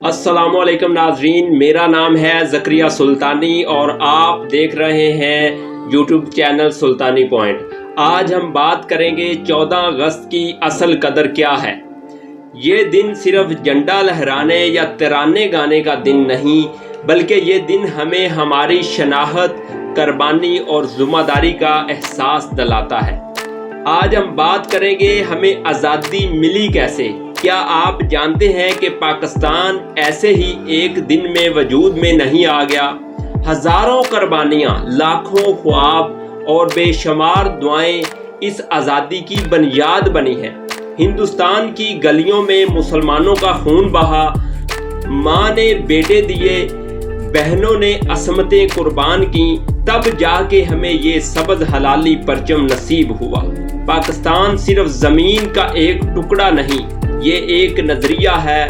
अस्सलाम वालेकुम नाजरीन, मेरा नाम है ज़करिया सुल्तानी और आप देख रहे हैं यूट्यूब चैनल सुल्तानी पॉइंट। आज हम बात करेंगे 14 अगस्त की असल कदर क्या है। ये दिन सिर्फ झंडा लहराने या तराने गाने का दिन नहीं, बल्कि ये दिन हमें हमारी शनाख्त, कुर्बानी और ज़िम्मेदारी का एहसास दिलाता है। आज हम बात करेंगे हमें आज़ादी मिली कैसे। क्या आप जानते हैं कि पाकिस्तान ऐसे ही एक दिन में वजूद में नहीं आ गया। हज़ारों कुर्बानियाँ, लाखों ख्वाब और बेशुमार दुआएं इस आज़ादी की बुनियाद बनी हैं। हिंदुस्तान की गलियों में मुसलमानों का खून बहा, माँ ने बेटे दिए, बहनों ने असमतें कुर्बान की, तब जाके हमें ये सब्ज़ हलाली परचम नसीब हुआ। पाकिस्तान सिर्फ ज़मीन का एक टुकड़ा नहीं, ये एक नज़रिया है,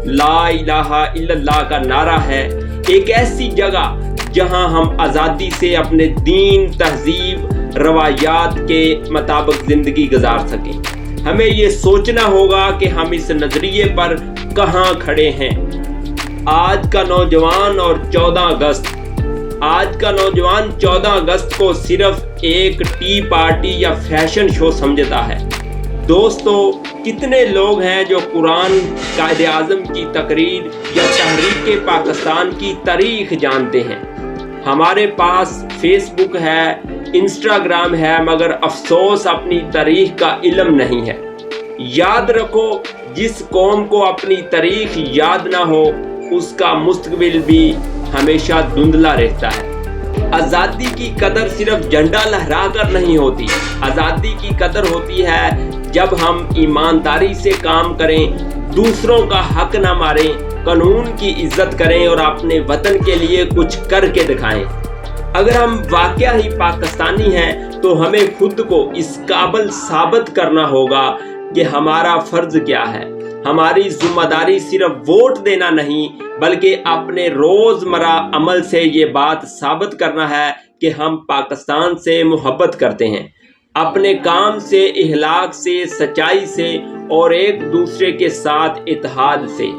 ला इलाहा इल्लल्लाह का नारा है। एक ऐसी जगह जहां हम आज़ादी से अपने दीन, तहजीब, रवायात के मुताबिक ज़िंदगी गुजार सकें। हमें ये सोचना होगा कि हम इस नज़रिए पर कहाँ खड़े हैं। आज का नौजवान और 14 अगस्त, आज का नौजवान 14 अगस्त को सिर्फ एक टी पार्टी या फैशन शो समझता है। दोस्तों, कितने लोग हैं जो कुरान, कायदे आज़म की तकरीर या तहरीक पाकिस्तान की तारीख जानते हैं। हमारे पास फेसबुक है, इंस्टाग्राम है, मगर अफसोस अपनी तारीख का इल्म नहीं है। याद रखो, जिस कौम को अपनी तारीख याद ना हो उसका मुस्तकबिल भी हमेशा धुंधला रहता है। आज़ादी की कदर सिर्फ झंडा लहरा कर नहीं होती। आज़ादी की कदर होती है जब हम ईमानदारी से काम करें, दूसरों का हक ना मारें, कानून की इज्जत करें और अपने वतन के लिए कुछ करके दिखाएं। अगर हम वाकया ही पाकिस्तानी हैं तो हमें खुद को इस काबिल साबित करना होगा कि हमारा फ़र्ज क्या है। हमारी जिम्मेदारी सिर्फ वोट देना नहीं, बल्कि अपने रोज़मर्रा अमल से ये बात साबित करना है कि हम पाकिस्तान से मोहब्बत करते हैं, अपने काम से, इखलाक से, सच्चाई से और एक दूसरे के साथ इत्तेहाद से।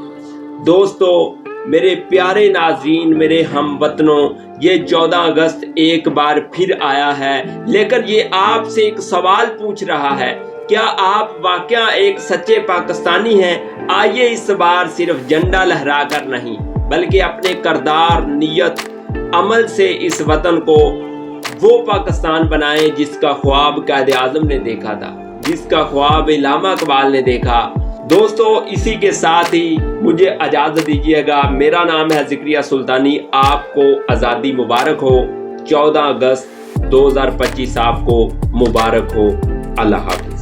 दोस्तों, मेरे प्यारे नाज़रीन, मेरे हम वतनों, ये 14 अगस्त एक बार फिर आया है, लेकिन ये आपसे एक सवाल पूछ रहा है, क्या आप वाकया एक सच्चे पाकिस्तानी हैं? आइए इस बार सिर्फ झंडा लहरा कर नहीं, बल्कि अपने किरदार, नियत, अमल से इस वतन को वो पाकिस्तान बनाएं जिसका ख्वाब कायदे आज़म ने देखा था, जिसका ख्वाब इल्लामा इकबाल ने देखा। दोस्तों, इसी के साथ ही मुझे इजाज़त दीजिएगा। मेरा नाम है ज़करिया सुल्तानी। आपको आज़ादी मुबारक हो। 14 अगस्त 2025 आपको मुबारक हो। अल्लाह हाफ़िज़।